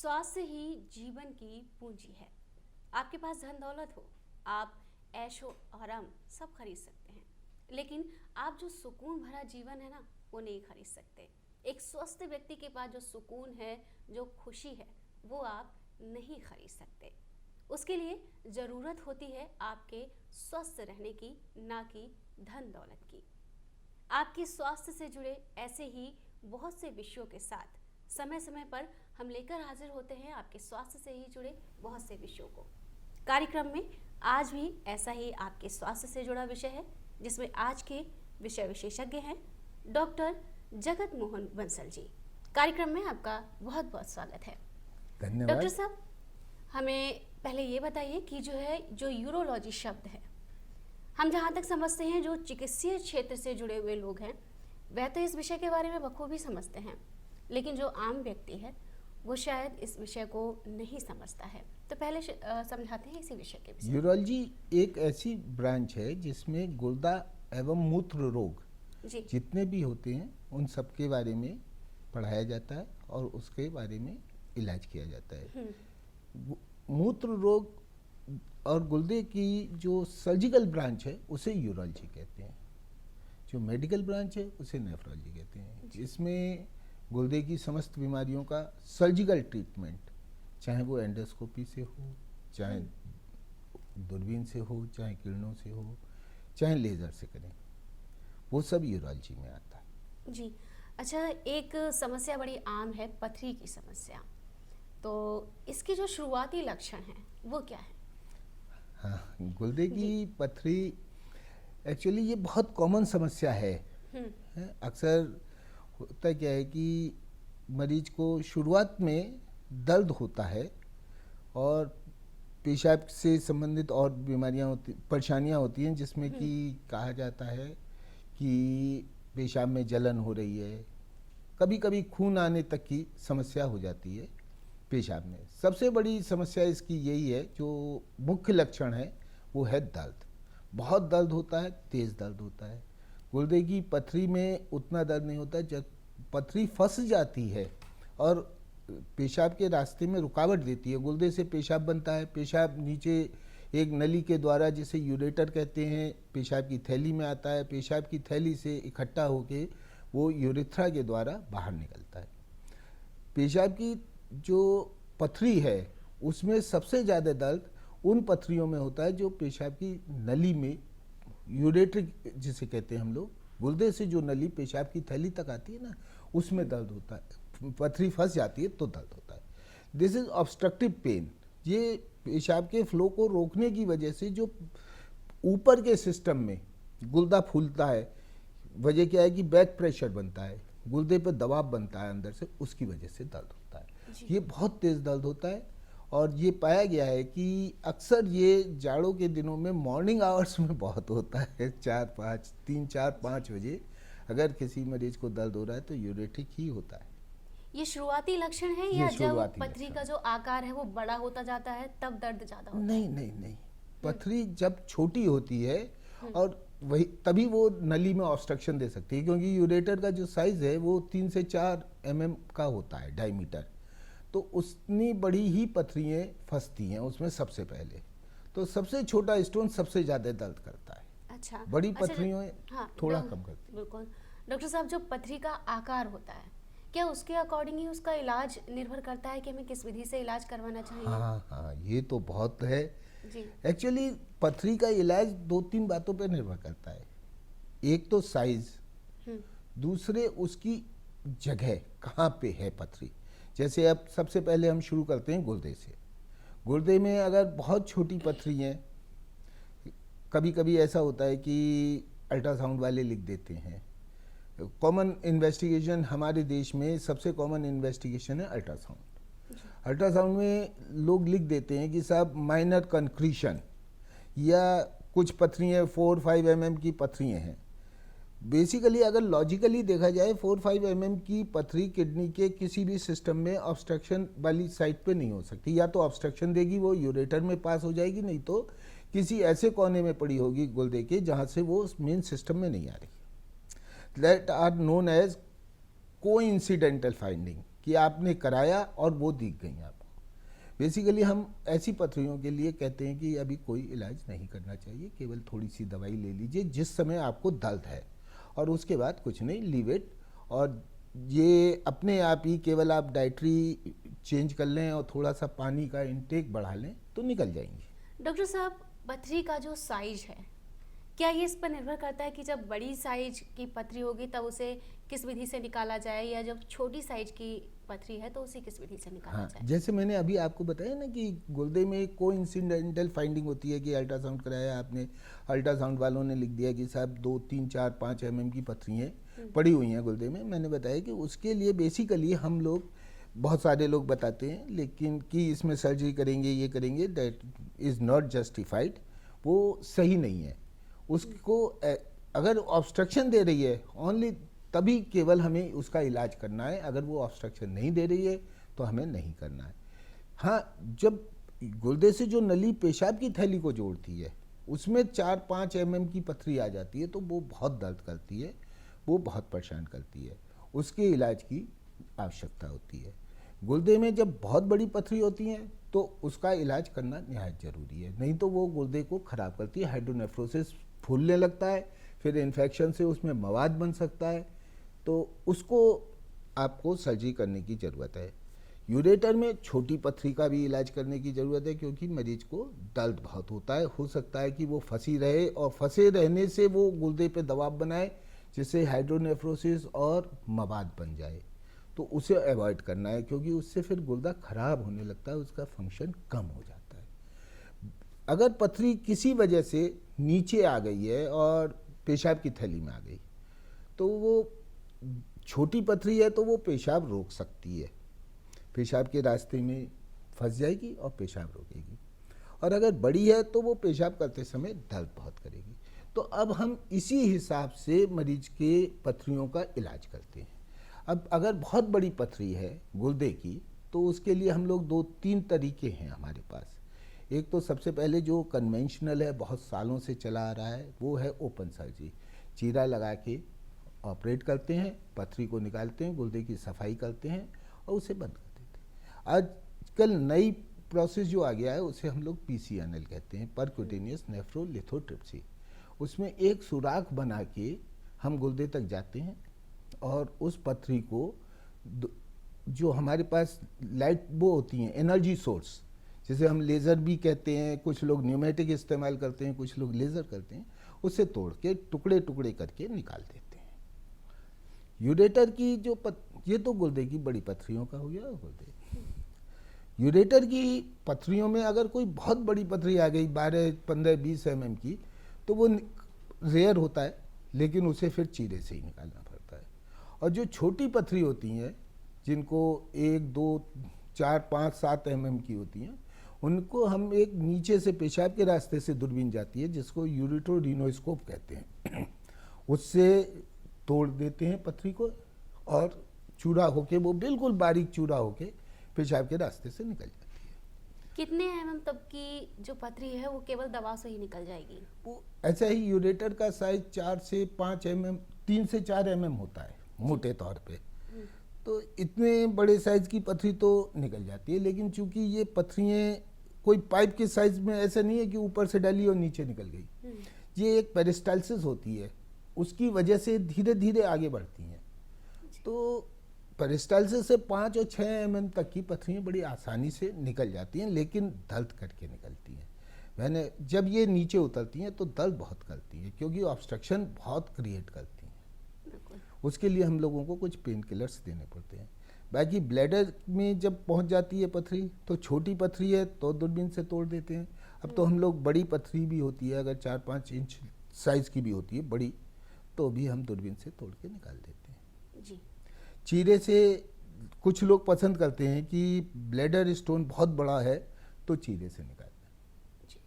स्वास्थ्य ही जीवन की पूंजी है। आपके पास धन दौलत हो, आप ऐशो आराम सब खरीद सकते हैं, लेकिन आप जो सुकून भरा जीवन है ना, वो नहीं खरीद सकते। एक स्वस्थ व्यक्ति के पास जो सुकून है, जो खुशी है, वो आप नहीं खरीद सकते। उसके लिए ज़रूरत होती है आपके स्वस्थ रहने की, ना कि धन दौलत की। आपके स्वास्थ्य से जुड़े ऐसे ही बहुत से विषयों के साथ समय समय पर हम लेकर हाजिर होते हैं आपके स्वास्थ्य से ही जुड़े बहुत से विषयों को। कार्यक्रम में आज भी ऐसा ही आपके स्वास्थ्य से जुड़ा विषय है, जिसमें आज के विषय विशेषज्ञ हैं डॉक्टर जगत मोहन बंसल जी। कार्यक्रम में आपका बहुत बहुत स्वागत है। धन्यवाद। डॉक्टर साहब, हमें पहले ये बताइए कि जो यूरोलॉजी शब्द है, हम जहाँ तक समझते हैं जो चिकित्सीय क्षेत्र से जुड़े हुए लोग हैं वह तो इस विषय के बारे में बखूबी समझते हैं, लेकिन जो आम व्यक्ति है वो शायद इस विषय को नहीं समझता है। तो पहले समझाते हैं इसी विषय के विषय। यूरोलॉजी एक ऐसी ब्रांच है जिसमें गुर्दा एवं मूत्र रोग जितने भी होते हैं उन सब के बारे में पढ़ाया जाता है और उसके बारे में इलाज किया जाता है। मूत्र रोग और गुर्दे की जो सर्जिकल ब्रांच है उसे यूरोलॉजी कहते हैं, जो मेडिकल ब्रांच है उसे नेफ्रोलॉजी कहते हैं। इसमें गुर्दे की समस्त बीमारियों का सर्जिकल ट्रीटमेंट, चाहे वो एंडोस्कोपी से हो, चाहे दूरबीन से हो, चाहे किरणों से हो, चाहे लेज़र से करें, वो सब यूरोलॉजी में आता है। जी अच्छा, एक समस्या बड़ी आम है, पथरी की समस्या। तो इसके जो शुरुआती लक्षण हैं वो क्या है? हाँ, गुर्दे की पथरी एक्चुअली ये बहुत कॉमन समस्या है। अक्सर होता क्या है कि मरीज को शुरुआत में दर्द होता है और पेशाब से संबंधित और परेशानियां होती हैं, जिसमें कि कहा जाता है कि पेशाब में जलन हो रही है, कभी कभी खून आने तक की समस्या हो जाती है पेशाब में। सबसे बड़ी समस्या इसकी यही है, जो मुख्य लक्षण है वो है दर्द। बहुत दर्द होता है, तेज़ दर्द होता है। गुर्दे की पथरी में उतना दर्द नहीं होता। जब पथरी फंस जाती है और पेशाब के रास्ते में रुकावट देती है, गुर्दे से पेशाब बनता है, पेशाब नीचे एक नली के द्वारा, जिसे यूरेटर कहते हैं, पेशाब की थैली में आता है, पेशाब की थैली से इकट्ठा होके वो यूरेथ्रा के द्वारा बाहर निकलता है। पेशाब की जो पथरी है उसमें सबसे ज़्यादा दर्द उन पथरियों में होता है जो पेशाब की नली में, यूरेटर जिसे कहते हैं हम लोग, गुर्दे से जो नली पेशाब की थैली तक आती है ना, उसमें दर्द होता है। पथरी फंस जाती है तो दर्द होता है। This is obstructive pain. ये पेशाब के फ्लो को रोकने की वजह से जो ऊपर के सिस्टम में गुर्दा फूलता है, वजह क्या है कि बैक प्रेशर बनता है, गुर्दे पर दबाव बनता है अंदर से, उसकी वजह से दर्द होता है। ये बहुत तेज दर्द होता है और ये पाया गया है कि अक्सर ये जाड़ों के दिनों में मॉर्निंग आवर्स में बहुत होता है। 3, 4, 5 बजे अगर किसी मरीज को दर्द हो रहा है तो यूरेटिक ही होता है। ये शुरुआती लक्षण है या जब पथरी का जो आकार है वो बड़ा होता जाता है तब दर्द ज्यादा होता है? नहीं। पथरी जब छोटी होती है और वही तभी वो नली में ऑब्स्ट्रक्शन दे सकती है, क्योंकि यूरेटर का जो साइज है वो 3 से 4 mm का होता है, डायमीटर। तो उतनी बड़ी ही पथरियाँ फंसती हैं उसमें सबसे पहले। तो सबसे छोटा स्टोन सबसे ज़्यादा दर्द करता है। अच्छा, बड़ी पथरियों थोड़ा कम करती है। बिल्कुल। डॉक्टर साहब, जो पथरी का आकार होता है, क्या उसके अकॉर्डिंग ही उसका इलाज निर्भर करता है कि हमें किस विधि से इलाज करवाना चाहिए? हाँ, ये तो बहुत है जी। एक्चुअली पथरी का इलाज 2-3 बातों पर निर्भर करता है। एक तो साइज, दूसरे उसकी जगह कहाँ पे है पथरी। जैसे अब सबसे पहले हम शुरू करते हैं गुर्दे से। गुर्दे में अगर बहुत छोटी पथरी हैं, कभी कभी ऐसा होता है कि अल्ट्रासाउंड वाले लिख देते हैं। कॉमन इन्वेस्टिगेशन हमारे देश में सबसे कॉमन इन्वेस्टिगेशन है अल्ट्रासाउंड। अल्ट्रासाउंड में लोग लिख देते हैं कि साहब माइनर कंक्रीशन, या कुछ पथरियाँ 4-5 mm की पथरियाँ हैं। बेसिकली अगर लॉजिकली देखा जाए 4-5 mm की पथरी किडनी के किसी भी सिस्टम में ऑब्स्ट्रक्शन वाली साइड पे नहीं हो सकती। या तो ऑब्स्ट्रक्शन देगी, वो यूरेटर में पास हो जाएगी, नहीं तो किसी ऐसे कोने में पड़ी होगी गुर्दे के जहाँ से वो मेन सिस्टम में नहीं आ रही। That are known as coincidental finding. कि आपने कराया और वो दिख गई आपको। बेसिकली हम ऐसी पथरियों के लिए कहते हैं कि अभी कोई इलाज नहीं करना चाहिए, केवल थोड़ी सी दवाई ले लीजिए जिस समय आपको दर्द है, और उसके बाद कुछ नहीं, लीव इट। और ये अपने आप ही केवल आप डाइटरी चेंज कर लें और थोड़ा सा पानी का इंटेक बढ़ा लें तो निकल जाएंगी। डॉक्टर साहब, पथरी का जो साइज है, क्या ये इस पर निर्भर करता है कि जब बड़ी साइज की पथरी होगी तब उसे किस विधि से निकाला जाए, या जब छोटी साइज की पथरी है तो उसे किस विधि से निकाला हाँ, जाए? जैसे मैंने अभी आपको बताया ना कि गुर्दे में कोइंसिडेंटल फाइंडिंग होती है कि अल्ट्रासाउंड कराया आपने, अल्ट्रासाउंड वालों ने लिख दिया कि साहब 2, 3, 4, 5 mm की पथरियाँ पड़ी हुई हैं गुर्दे में। मैंने बताया कि उसके लिए बेसिकली हम लोग, बहुत सारे लोग बताते हैं लेकिन कि इसमें सर्जरी करेंगे, ये करेंगे, दैट इज़ नॉट जस्टिफाइड, वो सही नहीं है। उसको अगर ऑब्स्ट्रक्शन दे रही है ओनली तभी केवल हमें उसका इलाज करना है, अगर वो ऑब्स्ट्रक्शन नहीं दे रही है तो हमें नहीं करना है। हाँ, जब गुर्दे से जो नली पेशाब की थैली को जोड़ती है उसमें 4-5 mm की पथरी आ जाती है तो वो बहुत दर्द करती है, वो बहुत परेशान करती है, उसके इलाज की आवश्यकता होती है। गुर्दे में जब बहुत बड़ी पथरी होती है तो उसका इलाज करना निहायत ज़रूरी है, नहीं तो वो गुर्दे को ख़राब करती है, हाइड्रोनेफ्रोसिस फूलने लगता है, फिर इन्फेक्शन से उसमें मवाद बन सकता है, तो उसको आपको सर्जरी करने की ज़रूरत है। यूरेटर में छोटी पथरी का भी इलाज करने की ज़रूरत है क्योंकि मरीज को दर्द बहुत होता है, हो सकता है कि वो फंसी रहे और फंसे रहने से वो गुर्दे पे दबाव बनाए जिससे हाइड्रोनेफ्रोसिस और मवाद बन जाए, तो उसे अवॉइड करना है क्योंकि उससे फिर गुर्दा खराब होने लगता है, उसका फंक्शन कम हो जाता है। अगर पथरी किसी वजह से नीचे आ गई है और पेशाब की थैली में आ गई तो वो छोटी पथरी है तो वो पेशाब रोक सकती है, पेशाब के रास्ते में फंस जाएगी और पेशाब रोकेगी, और अगर बड़ी है तो वो पेशाब करते समय दर्द बहुत करेगी। तो अब हम इसी हिसाब से मरीज के पथरियों का इलाज करते हैं। अब अगर बहुत बड़ी पथरी है गुर्दे की तो उसके लिए हम लोग 2-3 तरीके हैं हमारे पास। एक तो सबसे पहले जो कन्वेंशनल है, बहुत सालों से चला आ रहा है, वो है ओपन सर्जरी। चीरा लगा के ऑपरेट करते हैं, पथरी को निकालते हैं, गुर्दे की सफाई करते हैं और उसे बंद कर देते हैं। आजकल नई प्रोसेस जो आ गया है उसे हम लोग PCNL कहते हैं, परक्यूटेनियस नेफ्रोलिथोट्रिप्सी। उसमें एक सुराख बना के हम गुर्दे तक जाते हैं और उस पथरी को जो हमारे पास लाइट वो होती हैं एनर्जी सोर्स, जिसे हम लेज़र भी कहते हैं, कुछ लोग न्यूमेटिक इस्तेमाल करते हैं, कुछ लोग लेज़र करते हैं, उससे तोड़ के टुकड़े टुकड़े करके निकाल देते हैं। यूरेटर की जो ये तो गुर्दे की बड़ी पथरियों का हो गया गुर्दे। यूरेटर की पथरियों में अगर कोई बहुत बड़ी पथरी आ गई 12, 15, 20 mm की तो वो रेयर होता है, लेकिन उसे फिर चीरे से ही निकालना पड़ता है। और जो छोटी पथरी होती हैं जिनको 1, 2, 4, 5, 7 mm की होती हैं, उनको हम एक नीचे से पेशाब के रास्ते से दूरबीन जाती है जिसको यूरेट्रोरिनोस्कोप कहते हैं, उससे तोड़ देते हैं पथरी को और चूड़ा होके, वो बिल्कुल बारीक चूड़ा होके पेशाब के रास्ते से निकल जाती है। कितने mm तक की जो पथरी है वो केवल दवा से ही निकल जाएगी? वो ऐसा ही यूरेटर का साइज 4 से 5 mm, 3 से 4 mm होता है मोटे तौर पे, तो इतने बड़े साइज की पथरी तो निकल जाती है। लेकिन चूंकि ये पथरियाँ कोई पाइप के साइज में ऐसा नहीं है कि ऊपर से डाली और नीचे निकल गई, ये एक पेरिस्टाल्सिस होती है, उसकी वजह से धीरे धीरे आगे बढ़ती हैं। तो पेरिस्टाल्सिस से 5 और 6 mm तक की पथरियाँ बड़ी आसानी से निकल जाती हैं, लेकिन दर्द करके निकलती हैं। मैंने जब ये नीचे उतरती हैं तो दर्द बहुत करती है क्योंकि ऑब्स्ट्रक्शन बहुत क्रिएट करती हैं। उसके लिए हम लोगों को कुछ पेन किलर्स देने पड़ते हैं। बाकी ब्लैडर में जब पहुंच जाती है पथरी तो छोटी पथरी है तो दूरबीन से तोड़ देते हैं। अब तो हम लोग बड़ी पथरी भी होती है, अगर 4-5 इंच साइज की भी होती है बड़ी, तो भी हम दूरबीन से तोड़ के निकाल देते हैं जी। चीरे से। कुछ लोग पसंद करते हैं कि ब्लैडर स्टोन बहुत बड़ा है तो चीरे से निकाल दें। जी।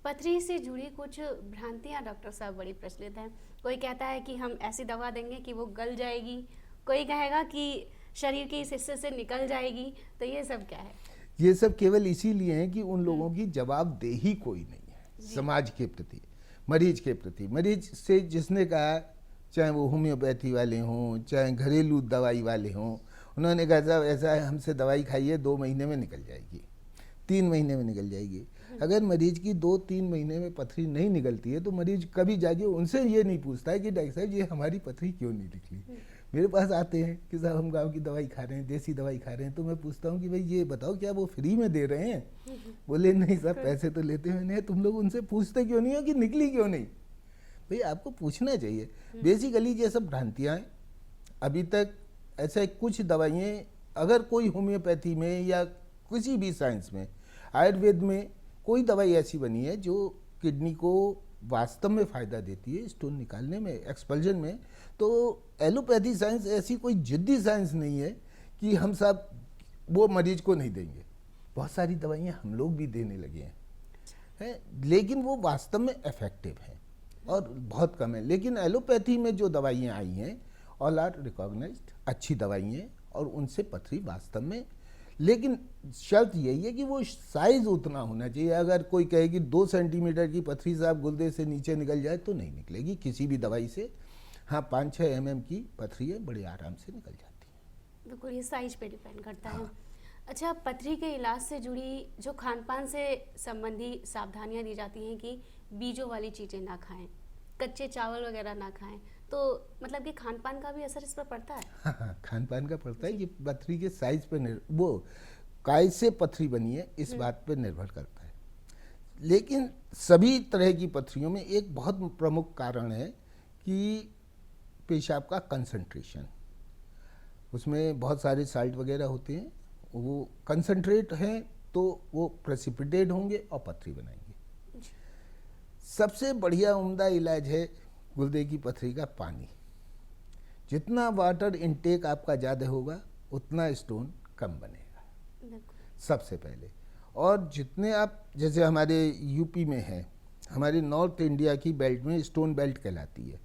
पथरी से जुड़ी कुछ भ्रांतियां डॉक्टर साहब बड़ी प्रचलित हैं। कोई कहता है कि हम ऐसी दवा देंगे कि वो गल जाएगी, कोई कहेगा कि शरीर के इस हिस्से से निकल जाएगी, तो ये सब क्या है? ये सब केवल इसीलिए है कि उन लोगों की जवाबदेही कोई नहीं है समाज के प्रति, मरीज के प्रति। मरीज से जिसने कहा, चाहे वो होम्योपैथी वाले हों, चाहे घरेलू दवाई वाले हों, उन्होंने कहा साहब ऐसा है, हमसे दवाई खाइए 2 महीने में निकल जाएगी, 3 महीने में निकल जाएगी। अगर मरीज की 2-3 महीने में पथरी नहीं निकलती है तो मरीज कभी जाके उनसे ये नहीं पूछता है कि डॉक्टर साहब ये हमारी पथरी क्यों नहीं निकली। मेरे पास आते हैं कि साहब हम गांव की दवाई खा रहे हैं, देसी दवाई खा रहे हैं, तो मैं पूछता हूँ कि भाई ये बताओ क्या वो फ्री में दे रहे हैं? बोले नहीं साहब पैसे तो लेते हुए नहीं। तुम लोग उनसे पूछते क्यों नहीं हो कि निकली क्यों नहीं? भाई आपको पूछना चाहिए। बेसिकली ये सब भ्रांतियाँ हैं। अभी तक ऐसे कुछ दवाइयाँ, अगर कोई होम्योपैथी में या किसी भी साइंस में, आयुर्वेद में कोई दवाई ऐसी बनी है जो किडनी को वास्तव में फ़ायदा देती है स्टोन निकालने में, एक्सपल्जन में, तो एलोपैथी साइंस ऐसी कोई जिद्दी साइंस नहीं है कि हम सब वो मरीज को नहीं देंगे। बहुत सारी दवाइयाँ हम लोग भी देने लगे हैं, लेकिन वो वास्तव में इफेक्टिव हैं और बहुत कम है। लेकिन एलोपैथी में जो दवाइयाँ आई हैं ऑल आर रिकॉग्नाइज्ड, अच्छी दवाइयाँ, और उनसे पथरी वास्तव में, लेकिन शर्त यही है कि वो साइज उतना होना चाहिए। अगर कोई कहे कि 2 सेंटीमीटर की पथरी साहब गुर्दे से नीचे निकल जाए तो नहीं निकलेगी किसी भी दवाई से। हाँ 5-6 mm की पथरी है, बड़े आराम से निकल जाती है। बिल्कुल, ये साइज पे डिपेंड करता है। अच्छा, पथरी के इलाज से जुड़ी जो खान पान से संबंधी सावधानियां दी जाती हैं कि बीजों वाली चीज़ें ना खाएं, कच्चे चावल वगैरह ना खाएं, तो मतलब कि खान पान का भी असर इस पर पड़ता है? हाँ, खान पान का पड़ता है। ये पथरी के साइज पे वो काय से पथरी बनी है इस बात पे निर्भर करता है। लेकिन सभी तरह की पथरियों में एक बहुत प्रमुख कारण है कि पेशाब का कंसंट्रेशन, उसमें बहुत सारे साल्ट वगैरह होते हैं, वो कंसंट्रेट हैं तो वो प्रेसिपिटेट होंगे और पथरी बनाएंगे। सबसे बढ़िया उम्दा इलाज है गुर्दे की पथरी का पानी। जितना वाटर इनटेक आपका ज़्यादा होगा उतना स्टोन कम बनेगा सबसे पहले। और जितने आप, जैसे हमारे यूपी में है, हमारे नॉर्थ इंडिया की बेल्ट में स्टोन बेल्ट कहलाती है,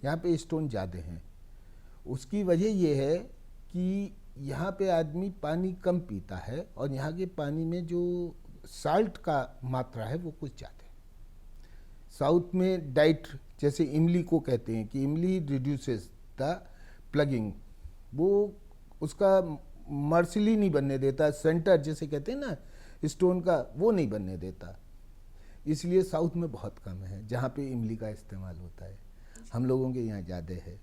यहाँ पे स्टोन ज़्यादा हैं। उसकी वजह ये है कि यहाँ पे आदमी पानी कम पीता है और यहाँ के पानी में जो साल्ट का मात्रा है वो कुछ ज़्यादा है। साउथ में डाइट, जैसे इमली को कहते हैं कि इमली रिड्यूसेस द प्लगिंग, वो उसका मर्सिली नहीं बनने देता, सेंटर जैसे कहते हैं ना स्टोन का, वो नहीं बनने देता। इसलिए साउथ में बहुत कम है जहाँ पे इमली का इस्तेमाल होता है, हम लोगों के यहाँ ज़्यादा है।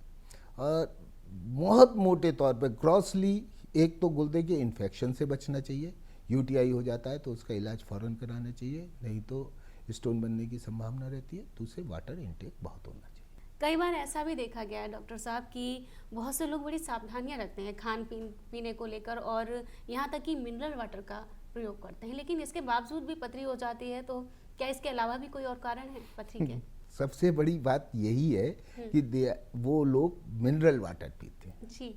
और बहुत मोटे तौर पे ग्रॉसली, एक तो गुर्दे के इन्फेक्शन से बचना चाहिए, यूटीआई हो जाता है तो उसका इलाज फ़ौरन कराना चाहिए, नहीं तो स्टोन बनने की संभावना रहती है। दूसरे वाटर इनटेक बहुत होना चाहिए। कई बार ऐसा भी देखा गया है डॉक्टर साहब कि बहुत से लोग बड़ी सावधानियां रखते हैं खान पीने को लेकर, और यहाँ तक कि मिनरल वाटर का प्रयोग करते हैं, लेकिन इसके बावजूद भी पथरी हो जाती है। तो क्या इसके अलावा भी कोई और कारण है पथरी के? सबसे बड़ी बात यही है कि वो लोग मिनरल वाटर पीते हैं जी।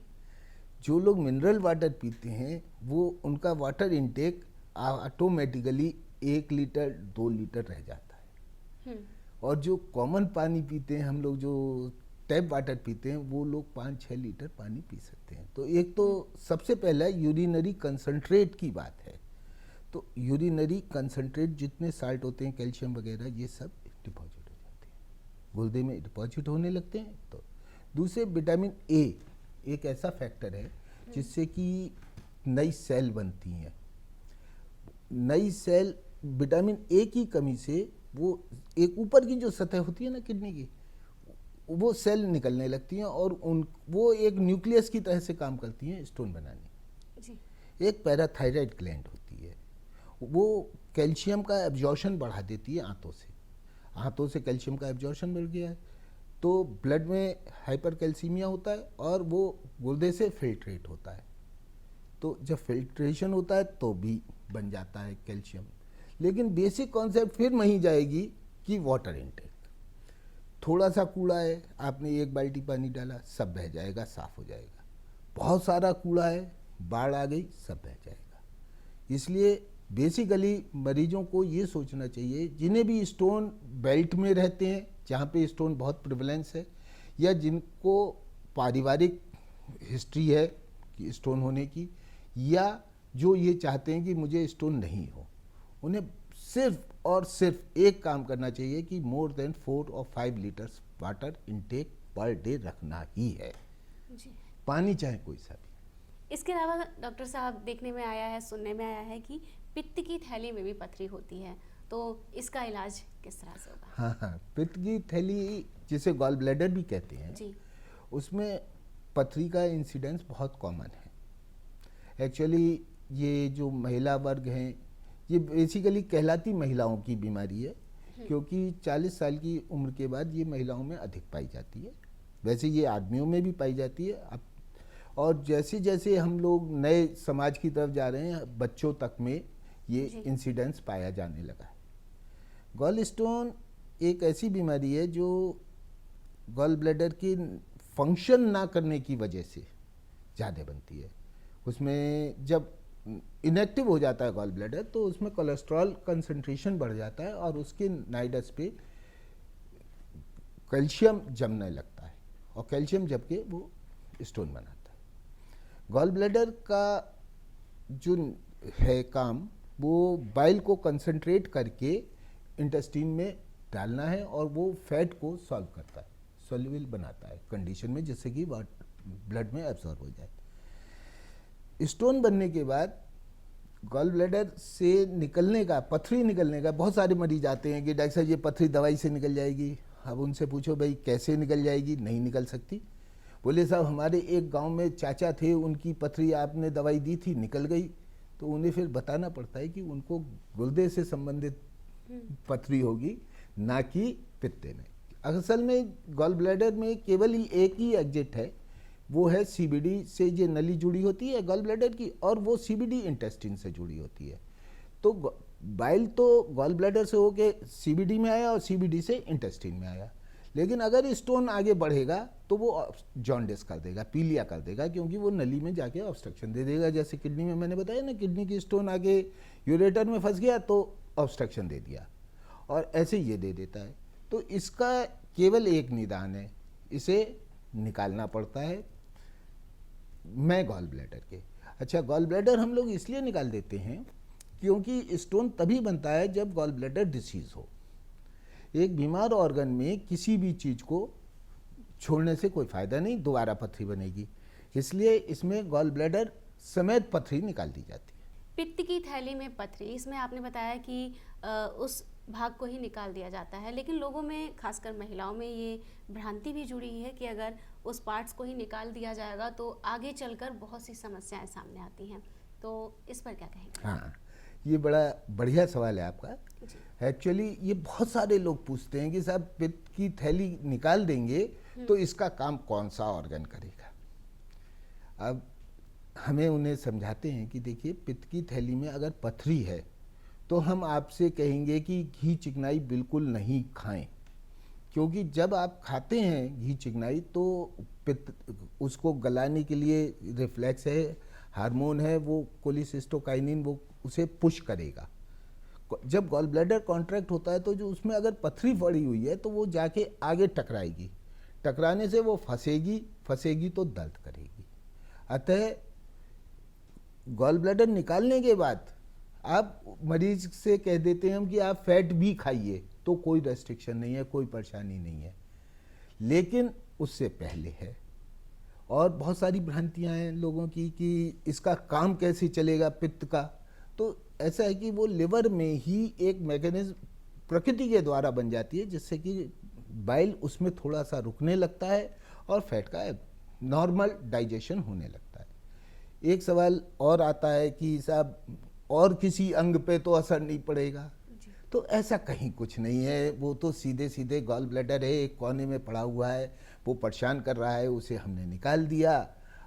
जो लोग मिनरल वाटर पीते हैं वो उनका water intake automatically 1 litre 2 litre रह जाता है। और जो कॉमन पानी पीते हैं हम लोग, जो टैप वाटर पीते हैं, वो लोग 5-6 लीटर पानी पी सकते हैं। तो एक तो सबसे पहला यूरिनरी कंसंट्रेट की बात है। तो यूरिनरी कंसंट्रेट जितने साल्ट होते हैं, कैल्शियम वगैरह, ये सब डिपॉजिट हो जाते हैं, गुर्दे में डिपॉजिट होने लगते हैं। तो दूसरे विटामिन ए एक ऐसा फैक्टर है जिससे कि नई सेल बनती हैं। नई सेल, विटामिन ए की कमी से वो एक ऊपर की जो सतह होती है ना किडनी की, वो सेल निकलने लगती हैं और वो एक न्यूक्लियस की तरह से काम करती हैं स्टोन बनाने। जी। एक पैराथायराइड ग्लैंड होती है, वो कैल्शियम का एब्जॉर्शन बढ़ा देती है आंतों से। आंतों से कैल्शियम का एब्जॉर्शन बढ़ गया है तो ब्लड में हाइपरकैल्सीमिया होता है और वो गुर्दे से फिल्ट्रेट होता है। तो जब फिल्ट्रेशन होता है तो भी बन जाता है कैल्शियम। लेकिन बेसिक कॉन्सेप्ट फिर वहीं जाएगी कि वाटर इनटेक। थोड़ा सा कूड़ा है, आपने 1 बाल्टी पानी डाला, सब बह जाएगा, साफ हो जाएगा। बहुत सारा कूड़ा है, बाढ़ आ गई, सब बह जाएगा। इसलिए बेसिकली मरीजों को ये सोचना चाहिए, जिन्हें भी स्टोन बेल्ट में रहते हैं जहाँ पे स्टोन बहुत प्रिवलेंस है, या जिनको पारिवारिक हिस्ट्री है कि स्टोन होने की, या जो ये चाहते हैं कि मुझे स्टोन नहीं हो, उन्हें सिर्फ और सिर्फ एक काम करना चाहिए कि मोर देन 4 और 5 litres water intake per day रखना ही है। जी। पानी चाहे कोई सा भी। इसके अलावा डॉक्टर साहब देखने में आया है, सुनने में आया है कि पित्त की थैली में भी पथरी होती है, तो इसका इलाज किस तरह से होगा? हाँ हाँ, पित्त की थैली जिसे गॉल ब्लैडर भी कहते हैं जी। उसमें पथरी का इंसिडेंस बहुत कॉमन है। एक्चुअली ये जो महिला वर्ग हैं ये बेसिकली कहलाती महिलाओं की बीमारी है, क्योंकि 40 साल की उम्र के बाद ये महिलाओं में अधिक पाई जाती है। वैसे ये आदमियों में भी पाई जाती है अब, और जैसे जैसे हम लोग नए समाज की तरफ जा रहे हैं बच्चों तक में ये इंसिडेंस पाया जाने लगा है। गॉल स्टोन एक ऐसी बीमारी है जो गॉल ब्लैडर की फंक्शन ना करने की वजह से ज़्यादा बनती है। उसमें जब इनएक्टिव हो जाता है गॉल ब्लैडर तो उसमें कोलेस्ट्रॉल कंसंट्रेशन बढ़ जाता है और उसके नाइडस पे कैल्शियम जमने लगता है, और कैल्शियम जम के वो स्टोन बनाता है। गॉल ब्लैडर का जो है काम वो बाइल को कंसंट्रेट करके इंटेस्टाइन में डालना है और वो फैट को सॉल्व करता है, सॉल्युबल बनाता है कंडीशन में, जिससे कि ब्लड में एब्जॉर्ब हो जाए। स्टोन बनने के बाद गॉल ब्लैडर से निकलने का, पथरी निकलने का, बहुत सारे मरीज आते हैं कि डॉक्टर साहब ये पथरी दवाई से निकल जाएगी। अब उनसे पूछो भाई कैसे निकल जाएगी? नहीं निकल सकती। बोले साहब हमारे एक गांव में चाचा थे, उनकी पथरी आपने दवाई दी थी, निकल गई। तो उन्हें फिर बताना पड़ता है कि उनको गुर्दे से संबंधित पथरी होगी, ना कि पित्ते में। असल में गॉल ब्लैडर में केवल ही एक ही एग्जिट है, वो है सीबीडी से जो नली जुड़ी होती है गॉल ब्लैडर की, और वो सीबीडी इंटेस्टाइन से जुड़ी होती है। तो बाइल तो गॉल ब्लैडर से होके सीबीडी में आया और सीबीडी से इंटेस्टाइन में आया। लेकिन अगर स्टोन आगे बढ़ेगा तो वो जॉन्डिस कर देगा, पीलिया कर देगा, क्योंकि वो नली में जाके ऑब्स्ट्रक्शन दे देगा। जैसे किडनी में मैंने बताया ना, किडनी की स्टोन आगे यूरेटर में फंस गया तो ऑब्स्ट्रक्शन दे दिया, और ऐसे ये दे देता है। तो इसका केवल एक निदान है, इसे निकालना पड़ता है मैं गॉल ब्लैडर के। अच्छा, गॉल ब्लैडर हम लोग इसलिए निकाल देते हैं क्योंकि स्टोन तभी बनता है जब गॉल ब्लैडर डिसीज हो। एक बीमार ऑर्गन में किसी भी चीज़ को छोड़ने से कोई फायदा नहीं, दोबारा पथरी बनेगी, इसलिए इसमें गॉल ब्लैडर समेत पथरी निकाल दी जाती है। पित्त की थैली में पथरी, इसमें आपने बताया कि उस भाग को ही निकाल दिया जाता है, लेकिन लोगों में, खासकर महिलाओं में, ये भ्रांति भी जुड़ी है कि अगर उस पार्ट्स को ही निकाल दिया जाएगा तो आगे चलकर बहुत सी समस्याएं सामने आती हैं। तो इस पर क्या कहेंगे? हाँ, ये बड़ा बढ़िया सवाल है आपका। एक्चुअली ये बहुत सारे लोग पूछते हैं कि साहब पित्त की थैली निकाल देंगे तो इसका काम कौन सा ऑर्गन करेगा। अब हमें उन्हें समझाते हैं कि देखिए, पित्त की थैली में अगर पथरी है तो हम आपसे कहेंगे कि घी चिकनाई बिल्कुल नहीं खाएं, क्योंकि जब आप खाते हैं घी चिकनाई तो पित्त उसको गलाने के लिए रिफ्लेक्स है, हार्मोन है, वो कोलिसिस्टोकाइनिन वो उसे पुश करेगा। जब गॉल ब्लैडर कॉन्ट्रैक्ट होता है तो जो उसमें अगर पथरी पड़ी हुई है तो वो जाके आगे टकराएगी, टकराने से वो फंसेगी तो दर्द करेगी। अतः गॉल ब्लैडर निकालने के बाद आप मरीज से कह देते हैं हम कि आप फैट भी खाइए, तो कोई रेस्ट्रिक्शन नहीं है, कोई परेशानी नहीं है। लेकिन उससे पहले है, और बहुत सारी भ्रांतियां हैं लोगों की कि इसका काम कैसे चलेगा पित्त का। तो ऐसा है कि वो लिवर में ही एक मैकेनिज्म प्रकृति के द्वारा बन जाती है, जिससे कि बाइल उसमें थोड़ा सा रुकने लगता है और फैट का नॉर्मल डाइजेशन होने लगता है। एक सवाल और आता है कि साहब और किसी अंग पे तो असर नहीं पड़ेगा, तो ऐसा कहीं कुछ नहीं है। वो तो सीधे सीधे गॉल ब्लैडर है, एक कोने में पड़ा हुआ है, वो परेशान कर रहा है, उसे हमने निकाल दिया।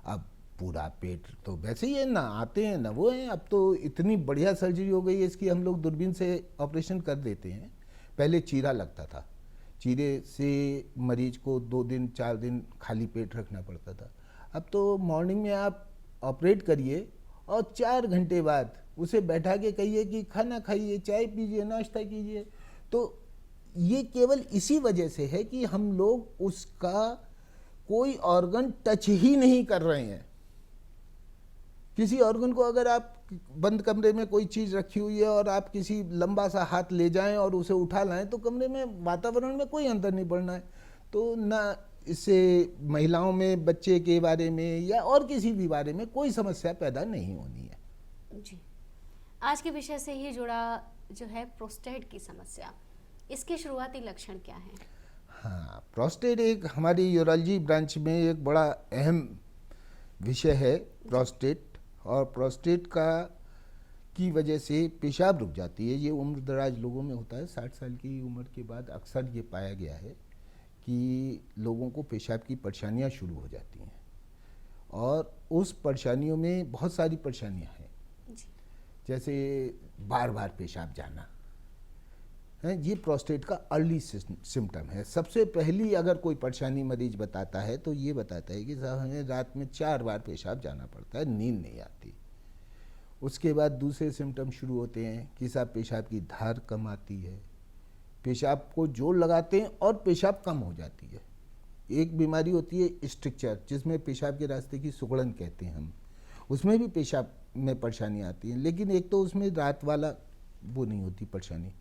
अब पूरा पेट तो वैसे ही है, ना आते हैं ना वो हैं। अब तो इतनी बढ़िया सर्जरी हो गई है इसकी, हम लोग दूरबीन से ऑपरेशन कर देते हैं। पहले चीरा लगता था, चीरे से मरीज को 2 दिन 4 दिन खाली पेट रखना पड़ता था। अब तो मॉर्निंग में आप ऑपरेट करिए और 4 घंटे बाद उसे बैठा के कहिए कि खाना खाइए, चाय पीजिए, नाश्ता कीजिए। तो ये केवल इसी वजह से है कि हम लोग उसका कोई ऑर्गन टच ही नहीं कर रहे हैं। किसी ऑर्गन को अगर आप बंद कमरे में कोई चीज़ रखी हुई है और आप किसी लंबा सा हाथ ले जाएं और उसे उठा लाएं तो कमरे में वातावरण में कोई अंतर नहीं पड़ना है। तो ना इससे महिलाओं में बच्चे के बारे में या और किसी भी बारे में कोई समस्या पैदा नहीं होनी है। जी, आज के विषय से ही जुड़ा जो है प्रोस्टेट की समस्या, इसके शुरुआती लक्षण क्या हैं? हाँ, प्रोस्टेट एक हमारी यूरोलॉजी ब्रांच में एक बड़ा अहम विषय है प्रोस्टेट। और प्रोस्टेट की वजह से पेशाब रुक जाती है। ये उम्र दराज लोगों में होता है। 60 साल की उम्र के बाद अक्सर ये पाया गया है कि लोगों को पेशाब की परेशानियां शुरू हो जाती हैं, और उस परेशानियों में बहुत सारी परेशानियां हैं, जैसे बार बार पेशाब जाना है। ये प्रोस्टेट का अर्ली सिम्टम है। सबसे पहली अगर कोई परेशानी मरीज बताता है तो ये बताता है कि साहब हमें रात में 4 बार पेशाब जाना पड़ता है, नींद नहीं आती। उसके बाद दूसरे सिम्टम शुरू होते हैं कि साहब पेशाब की धार कम आती है, पेशाब को जोर लगाते हैं और पेशाब कम हो जाती है। एक बीमारी होती है स्ट्रिक्चर, जिसमें पेशाब के रास्ते की सुगड़न कहते हैं हम, उसमें भी पेशाब में परेशानी आती है। लेकिन एक तो उसमें रात वाला वो नहीं होती परेशानी,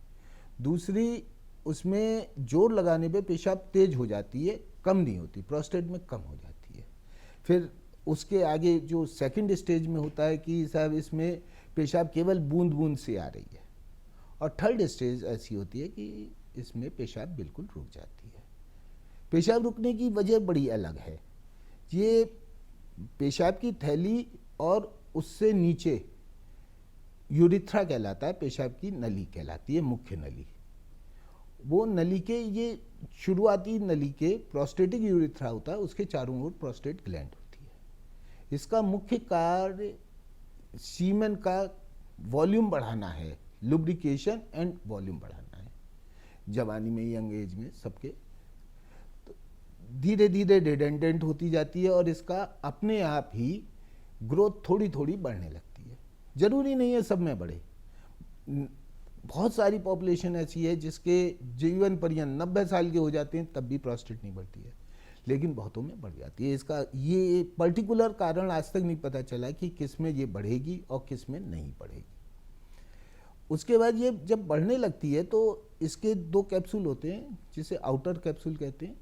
दूसरी उसमें जोर लगाने पे पेशाब तेज हो जाती है, कम नहीं होती, प्रोस्टेट में कम हो जाती है। फिर उसके आगे जो सेकंड स्टेज में होता है कि साहब इसमें पेशाब केवल बूंद बूंद से आ रही है, और थर्ड स्टेज ऐसी होती है कि इसमें पेशाब बिल्कुल रुक जाती है। पेशाब रुकने की वजह बड़ी अलग है। ये पेशाब की थैली और उससे नीचे यूरिथ्रा कहलाता है, पेशाब की नली कहलाती है, मुख्य नली। वो नली के ये शुरुआती नली के प्रोस्टेटिक यूरिथ्रा होता है, उसके चारों ओर प्रोस्टेट ग्लैंड होती है। इसका मुख्य कार्य सीमेन का वॉल्यूम बढ़ाना है, लुब्रिकेशन एंड वॉल्यूम बढ़ाना है। जवानी में, यंग एज में सबके तो धीरे धीरे रिडंडेंट होती जाती है, और इसका अपने आप ही ग्रोथ थोड़ी थोड़ी बढ़ने लगती है। जरूरी नहीं है सब में बढ़े। बहुत सारी पॉपुलेशन ऐसी है जिसके जीवन पर्यंत 90 साल के हो जाते हैं तब भी प्रोस्टेट नहीं बढ़ती है, लेकिन बहुतों में बढ़ जाती है। इसका ये पर्टिकुलर कारण आज तक नहीं पता चला कि किस में ये बढ़ेगी और किस में नहीं बढ़ेगी। उसके बाद ये जब बढ़ने लगती है तो इसके 2 कैप्सूल होते हैं, जिसे आउटर कैप्सूल कहते हैं।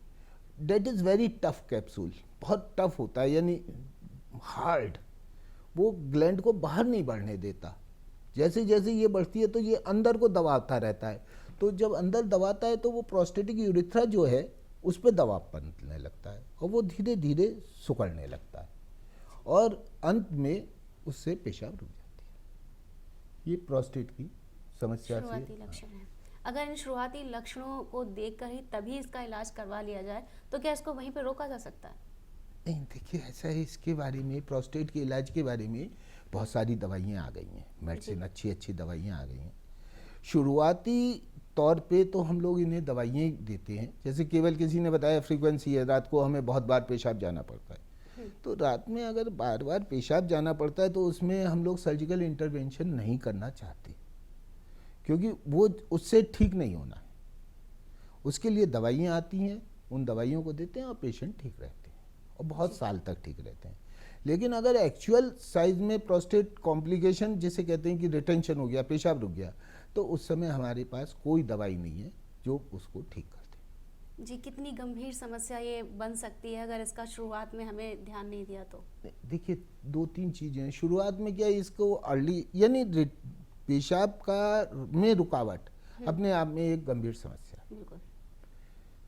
That is very tough capsule, बहुत टफ होता है, यानी हार्ड। वो ग्लैंड को बाहर नहीं बढ़ने देता। जैसे जैसे ये बढ़ती है तो ये अंदर को दबाता रहता है। तो जब अंदर दबाता है तो वो प्रोस्टेटिक यूरिथ्रा जो है उस पर दबाव पड़ने लगता है, और वो धीरे धीरे सिकुड़ने लगता है, और अंत में उससे पेशाब रुक जाती है। ये प्रोस्टेट की समस्या से शुरुआती लक्षण है। अगर इन शुरुआती लक्षणों को देखकर ही तभी इसका इलाज करवा लिया जाए तो क्या इसको वहीं पर रोका जा सकता है? नहीं, देखिए ऐसा है, इसके बारे में प्रोस्टेट के इलाज के बारे में बहुत सारी दवाइयाँ आ गई हैं, मेडिसिन अच्छी अच्छी दवाइयाँ आ गई हैं। शुरुआती तौर पे तो हम लोग इन्हें दवाइयाँ देते हैं। जैसे केवल किसी ने बताया फ्रीक्वेंसी है, रात को हमें बहुत बार पेशाब जाना पड़ता है, तो रात में अगर बार बार पेशाब जाना पड़ता है तो उसमें हम लोग सर्जिकल इंटरवेंशन नहीं करना चाहते, क्योंकि वो उससे ठीक नहीं होना है। उसके लिए दवाइयाँ आती हैं, उन दवाइयों को देते हैं और पेशेंट ठीक रहते हैं, और बहुत साल तक ठीक रहते हैं। लेकिन अगर एक्चुअल साइज में प्रोस्टेट कॉम्प्लिकेशन जिसे कहते हैं कि रिटेंशन हो गया, पेशाब रुक गया, तो उस समय हमारे पास कोई दवाई नहीं है जो उसको ठीक कर दे। जी, कितनी गंभीर समस्या ये बन सकती है अगर इसका शुरुआत में हमें ध्यान नहीं दिया तो? देखिए 2-3 चीज़ें हैं। शुरुआत में क्या है, इसको अर्ली यानी पेशाब का में रुकावट अपने आप में एक गंभीर समस्या, बिल्कुल,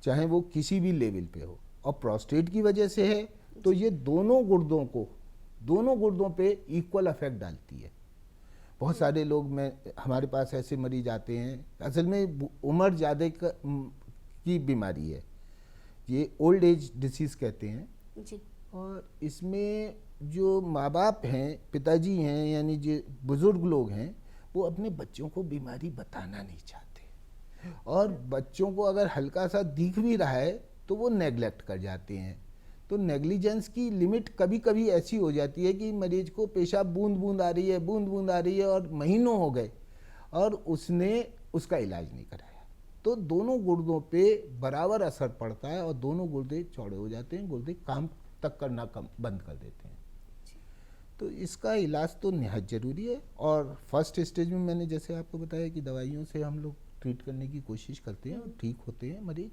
चाहे वो किसी भी लेवल पे हो। और प्रोस्टेट की वजह से है तो ये दोनों गुर्दों पे इक्वल इफेक्ट डालती है। बहुत सारे लोग हमारे पास ऐसे मरीज आते हैं, असल में उम्र ज़्यादा की बीमारी है, ये ओल्ड एज डिसीज़ कहते हैं जी। और इसमें जो माँ बाप हैं, पिताजी हैं, यानी जो बुज़ुर्ग लोग हैं, वो अपने बच्चों को बीमारी बताना नहीं चाहते, और बच्चों को अगर हल्का सा दिख भी रहा है तो वो नेग्लेक्ट कर जाते हैं। तो नेग्लिजेंस की लिमिट कभी कभी ऐसी हो जाती है कि मरीज को पेशाब बूंद बूंद आ रही है और महीनों हो गए और उसने उसका इलाज नहीं कराया, तो दोनों गुर्दों पे बराबर असर पड़ता है और दोनों गुर्दे चौड़े हो जाते हैं, गुर्दे काम तक करना बंद कर देते हैं। तो इसका इलाज तो निहायत ज़रूरी है। और फर्स्ट स्टेज में मैंने जैसे आपको बताया कि दवाइयों से हम लोग ट्रीट करने की कोशिश करते हैं और ठीक होते हैं मरीज।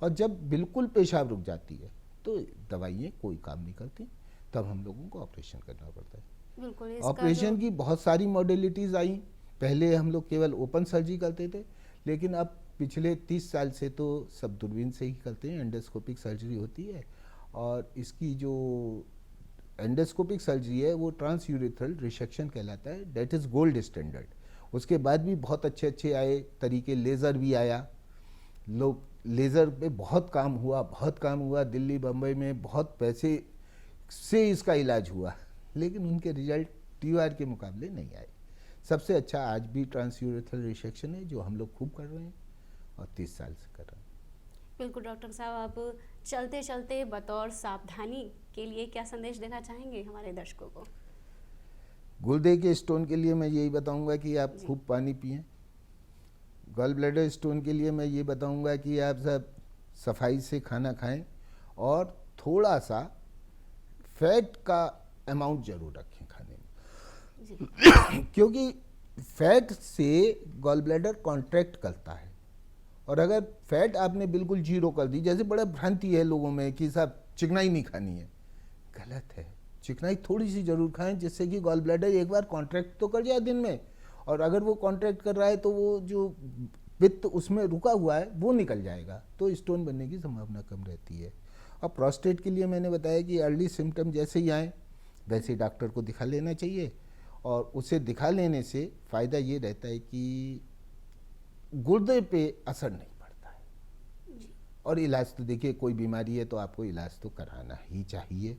और जब बिल्कुल पेशाब रुक जाती है तो दवाइयाँ कोई काम नहीं करती, तब हम लोगों को ऑपरेशन करना पड़ता है। बिल्कुल इसका ऑपरेशन जो की बहुत सारी मॉडलिटीज़ आई। पहले हम लोग केवल ओपन सर्जरी करते थे, लेकिन अब पिछले 30 साल से तो सब दूरबीन से ही करते हैं, एंडोस्कोपिक सर्जरी होती है। और इसकी जो एंडोस्कोपिक सर्जरी है वो ट्रांसयूरेथ्रल रिसेक्शन कहलाता है, डेट इज़ गोल्ड स्टैंडर्ड। उसके बाद भी बहुत अच्छे अच्छे आए तरीके, लेज़र भी आया, लोग लेज़र पे बहुत काम हुआ, दिल्ली बम्बई में बहुत पैसे से इसका इलाज हुआ, लेकिन उनके रिजल्ट TUR के मुकाबले नहीं आए। सबसे अच्छा आज भी ट्रांसयूरेथ्रल रिसेक्शन है, जो हम लोग खूब कर रहे हैं और 30 साल से कर रहे हैं। बिल्कुल डॉक्टर साहब, आप चलते चलते बतौर सावधानी के लिए क्या संदेश देना चाहेंगे हमारे दर्शकों को? गुर्दे के स्टोन के लिए मैं यही बताऊंगा कि आप जी। खूब पानी पिएं। गॉल ब्लैडर स्टोन के लिए मैं ये बताऊंगा कि आप सब सफाई से खाना खाएं और थोड़ा सा फैट का अमाउंट जरूर रखें खाने में, जी। क्योंकि फैट से गॉल ब्लैडर कॉन्ट्रैक्ट करता है। और अगर फैट आपने बिल्कुल जीरो कर दी, जैसे बड़ा भ्रांति है लोगों में कि साहब चिकनाई नहीं खानी है, गलत है। चिकनाई थोड़ी सी जरूर खाएं, जिससे कि गॉल ब्लैडर एक बार कॉन्ट्रैक्ट तो कर जाए दिन में, और अगर वो कॉन्ट्रैक्ट कर रहा है तो वो जो पित्त उसमें रुका हुआ है वो निकल जाएगा, तो स्टोन बनने की संभावना कम रहती है। और प्रोस्टेट के लिए मैंने बताया कि अर्ली सिम्टम जैसे ही आए वैसे ही डॉक्टर को दिखा लेना चाहिए, और उसे दिखा लेने से फ़ायदा ये रहता है कि गुर्दे पे असर नहीं पड़ता है। जी। और इलाज तो देखिए, कोई बीमारी है तो आपको इलाज तो कराना ही चाहिए।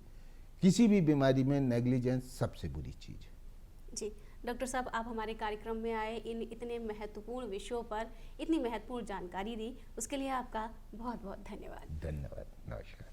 किसी भी बीमारी में नेग्लिजेंस सबसे बुरी चीज़ है। जी डॉक्टर साहब, आप हमारे कार्यक्रम में आए, इन इतने महत्वपूर्ण विषयों पर इतनी महत्वपूर्ण जानकारी दी, उसके लिए आपका बहुत बहुत धन्यवाद। धन्यवाद, नमस्कार।